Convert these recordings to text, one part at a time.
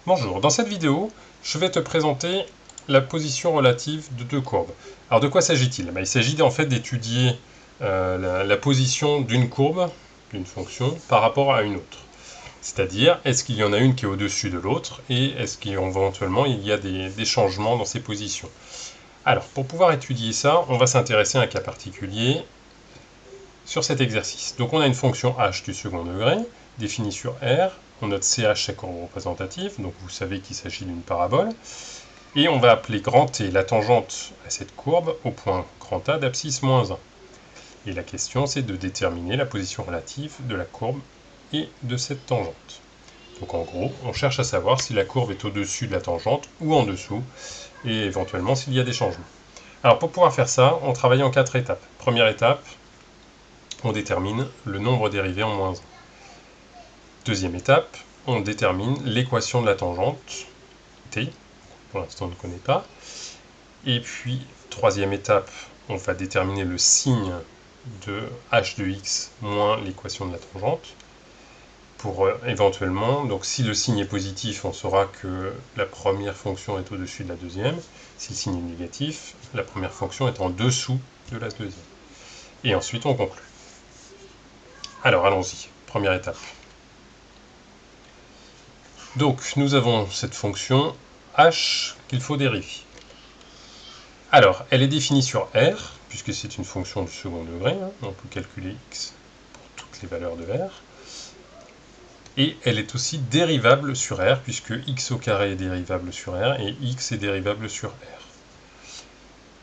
Bonjour, dans cette vidéo, je vais te présenter la position relative de deux courbes. Alors de quoi s'agit-il? Il s'agit en fait d'étudier la position d'une courbe, d'une fonction, par rapport à une autre. C'est-à-dire, est-ce qu'il y en a une qui est au-dessus de l'autre, et est-ce qu'éventuellement il y a des changements dans ces positions. Alors, pour pouvoir étudier ça, on va s'intéresser à un cas particulier sur cet exercice. Donc on a une fonction h du second degré, définie sur R. On note CH sa courbe représentative, donc vous savez qu'il s'agit d'une parabole. Et on va appeler grand T la tangente à cette courbe au point grand A d'abscisse moins 1. Et la question, c'est de déterminer la position relative de la courbe et de cette tangente. Donc en gros, on cherche à savoir si la courbe est au-dessus de la tangente ou en dessous, et éventuellement s'il y a des changements. Alors pour pouvoir faire ça, on travaille en 4 étapes. Première étape, on détermine le nombre dérivé en moins 1. Deuxième étape, on détermine l'équation de la tangente, t, pour l'instant on ne connaît pas. Et puis, troisième étape, on va déterminer le signe de h de x moins l'équation de la tangente. Pour éventuellement, donc si le signe est positif, on saura que la première fonction est au-dessus de la deuxième. Si le signe est négatif, la première fonction est en dessous de la deuxième. Et ensuite, on conclut. Alors, allons-y. Première étape. Donc, nous avons cette fonction h qu'il faut dériver. Alors, elle est définie sur R, puisque c'est une fonction du second degré. On peut calculer x pour toutes les valeurs de R. Et elle est aussi dérivable sur R, puisque x au carré est dérivable sur R, et x est dérivable sur R.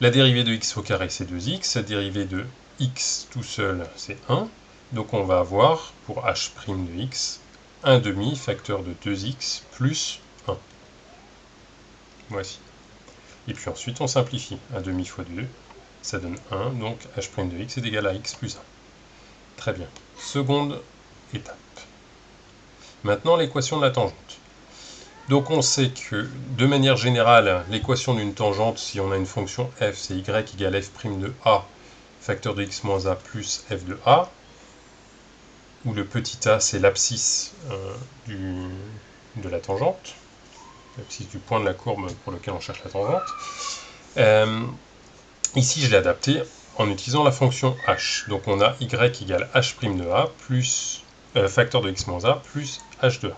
La dérivée de x au carré, c'est 2x. La dérivée de x tout seul, c'est 1. Donc on va avoir, pour h' de x, 1 demi facteur de 2x plus 1. Voici. Et puis ensuite, on simplifie. 1 demi fois 2, ça donne 1. Donc h' de x est égal à x plus 1. Très bien. Seconde étape. Maintenant, l'équation de la tangente. Donc on sait que, de manière générale, l'équation d'une tangente, si on a une fonction f, c'est y égale f' de a, facteur de x moins a plus f de a, où le petit a, c'est l'abscisse de la tangente, l'abscisse du point de la courbe pour lequel on cherche la tangente. Ici, je l'ai adapté en utilisant la fonction h. Donc on a y égale h' de a plus facteur de x moins a plus h de a.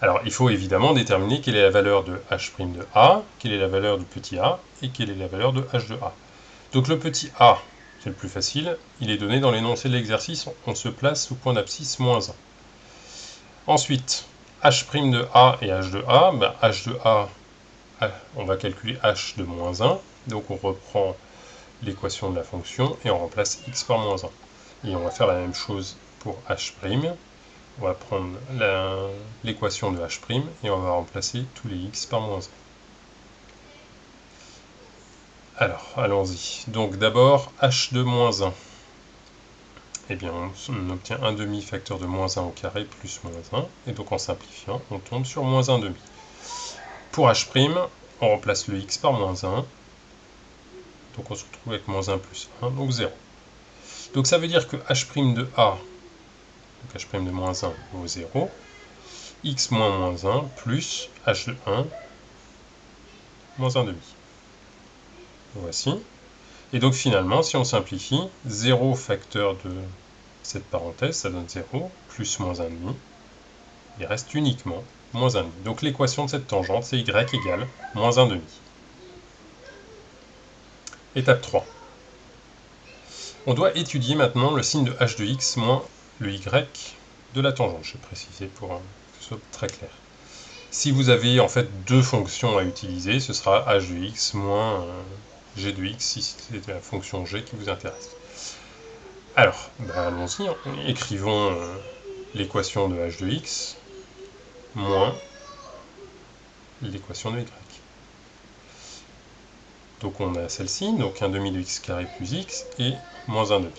Alors, il faut évidemment déterminer quelle est la valeur de h' de a, quelle est la valeur du petit a, et quelle est la valeur de h de a. Donc le petit a, c'est le plus facile, il est donné dans l'énoncé de l'exercice, on se place au point d'abscisse moins 1. Ensuite, h' de a et h de a, h de a, on va calculer h de moins 1, donc on reprend l'équation de la fonction et on remplace x par moins 1. Et on va faire la même chose pour h'. On va prendre l'équation de h' et on va remplacer tous les x par moins 1. Alors, allons-y. Donc d'abord, h de moins 1. Eh bien, on obtient 1 demi facteur de moins 1 au carré plus moins 1. Et donc en simplifiant, on tombe sur moins 1 demi. Pour h', on remplace le x par moins 1. Donc on se retrouve avec moins 1 plus 1, donc 0. Donc ça veut dire que h' de a, donc h' de moins 1 vaut 0. X moins moins 1 plus h de 1 moins 1 demi. Voici. Et donc finalement, si on simplifie, 0 facteur de cette parenthèse, ça donne 0, plus moins 1 demi. Il reste uniquement moins 1 demi. Donc l'équation de cette tangente, c'est y égale moins 1 demi. Étape 3. On doit étudier maintenant le signe de h de x moins le y de la tangente. Je vais préciser pour que ce soit très clair. Si vous avez en fait deux fonctions à utiliser, ce sera h de x moins g de x si c'est la fonction g qui vous intéresse. Alors, allons-y, écrivons l'équation de h de x moins l'équation de y. Donc on a celle-ci, donc 1 demi de x carré plus x et moins 1 demi.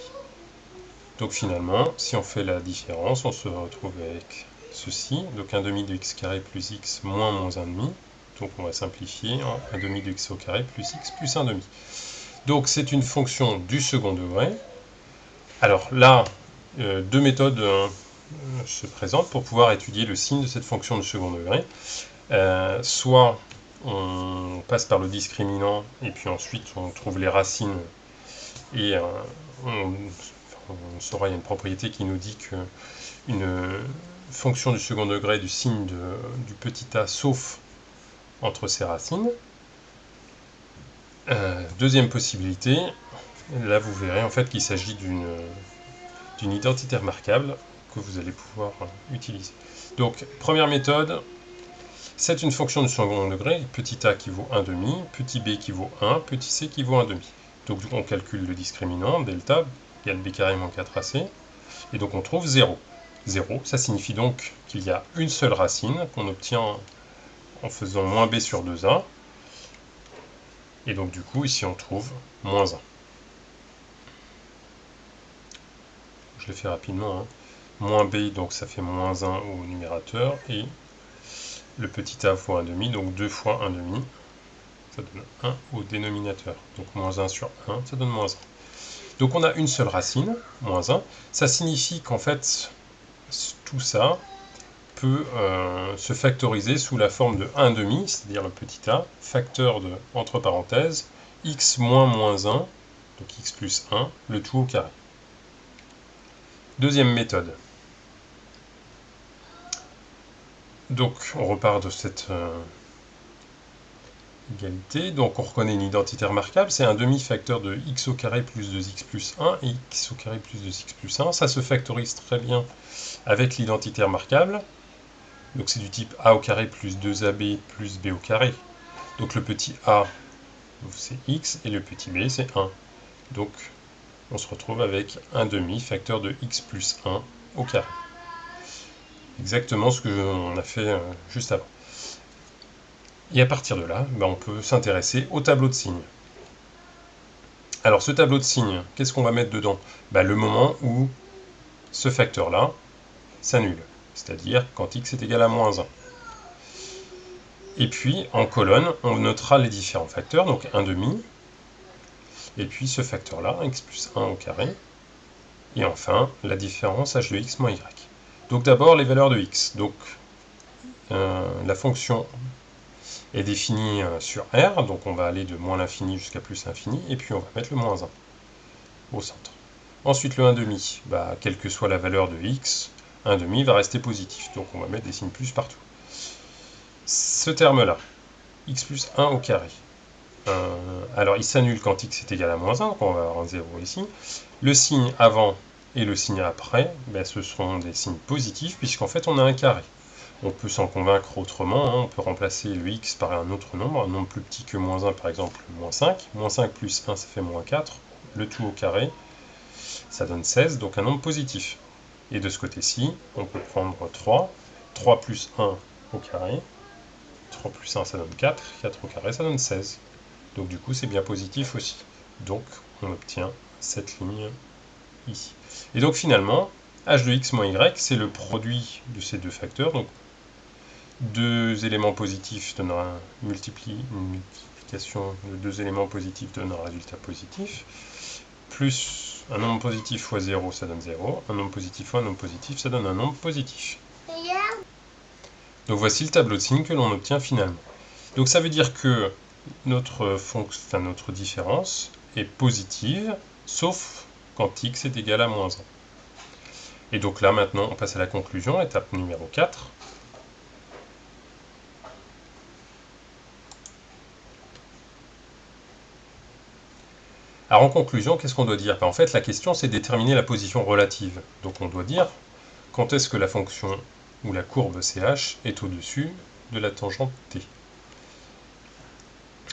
Donc finalement, si on fait la différence, on se retrouve avec ceci, donc 1 demi de x carré plus x moins moins 1 demi. Donc on va simplifier en 1 demi de x au carré plus x plus 1 demi. Donc c'est une fonction du second degré. Alors là, deux méthodes se présentent pour pouvoir étudier le signe de cette fonction du second degré. Soit on passe par le discriminant et puis ensuite on trouve les racines et on saura, il y a une propriété qui nous dit que une fonction du second degré du signe du petit a sauf entre ses racines. Deuxième possibilité, là vous verrez en fait qu'il s'agit d'une identité remarquable que vous allez pouvoir utiliser. Donc première méthode, c'est une fonction du second degré, petit a qui vaut 1,5, petit b qui vaut 1, petit c qui vaut 1,5. Donc on calcule le discriminant, delta, égale b carré moins 4ac, et donc on trouve 0. 0, ça signifie donc qu'il y a une seule racine qu'on obtient en faisant moins b sur 2a, et donc du coup ici on trouve moins 1. Je le fais rapidement, hein. Moins b, donc ça fait moins 1 au numérateur, et le petit a vaut 1,5, donc 2 fois 1,5, ça donne 1 au dénominateur. Donc moins 1 sur 1, ça donne moins 1. Donc on a une seule racine, moins 1. Ça signifie qu'en fait, tout ça peut se factoriser sous la forme de 1,5, c'est-à-dire le petit a, facteur de, entre parenthèses, x moins moins 1, donc x plus 1, le tout au carré. Deuxième méthode. Donc on repart de cette égalité, donc on reconnaît une identité remarquable, c'est un demi-facteur de x au carré plus 2x plus 1 et x au carré plus 2x plus 1. Ça se factorise très bien avec l'identité remarquable. Donc c'est du type a au carré plus 2ab plus b au carré. Donc le petit a, c'est x, et le petit b, c'est 1. Donc on se retrouve avec un demi-facteur de x plus 1 au carré. Exactement ce qu'on a fait juste avant. Et à partir de là, on peut s'intéresser au tableau de signes. Alors ce tableau de signes, qu'est-ce qu'on va mettre dedans? Le moment où ce facteur-là s'annule, c'est-à-dire quand x est égal à moins 1. Et puis en colonne, on notera les différents facteurs, donc 1,5, et puis ce facteur-là, x plus 1 au carré, et enfin la différence h de x moins y. Donc d'abord les valeurs de x. Donc la fonction est définie sur R, donc on va aller de moins l'infini jusqu'à plus l'infini, et puis on va mettre le moins 1 au centre. Ensuite le 1,5, quelle que soit la valeur de x, 1,5 va rester positif, donc on va mettre des signes plus partout. Ce terme-là, x plus 1 au carré, alors il s'annule quand x est égal à moins 1, donc on va avoir un 0 ici. Le signe avant et le signe après, ce seront des signes positifs, puisqu'en fait on a un carré. On peut s'en convaincre autrement, hein. On peut remplacer le x par un autre nombre, un nombre plus petit que moins 1, par exemple moins 5. Moins 5 plus 1, ça fait moins 4. Le tout au carré, ça donne 16, donc un nombre positif. Et de ce côté-ci, on peut prendre 3. 3 plus 1 au carré. 3 plus 1, ça donne 4. 4 au carré, ça donne 16. Donc du coup, c'est bien positif aussi. Donc on obtient cette ligne ici. Et donc finalement, h de x moins y, c'est le produit de ces deux facteurs. Donc deux éléments positifs donnera une multiplication de deux éléments positifs donne un résultat positif, plus un nombre positif fois 0, ça donne 0, un nombre positif fois un nombre positif, ça donne un nombre positif. Donc voici le tableau de signes que l'on obtient finalement. Donc ça veut dire que notre différence est positive, sauf quand x est égal à moins 1. Et donc là maintenant on passe à la conclusion, étape numéro 4. Alors en conclusion, qu'est-ce qu'on doit dire? En fait, la question, c'est de déterminer la position relative. Donc on doit dire quand est-ce que la fonction ou la courbe CH est au-dessus de la tangente T.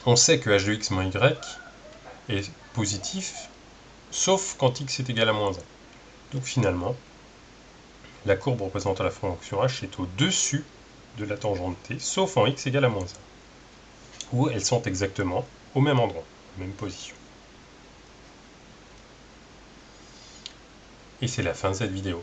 On sait que h de x moins y est positif, sauf quand x est égal à moins 1. Donc finalement, la courbe représentant la fonction h est au-dessus de la tangente T, sauf en x égale à moins 1. Où elles sont exactement au même endroit, même position. Et c'est la fin de cette vidéo.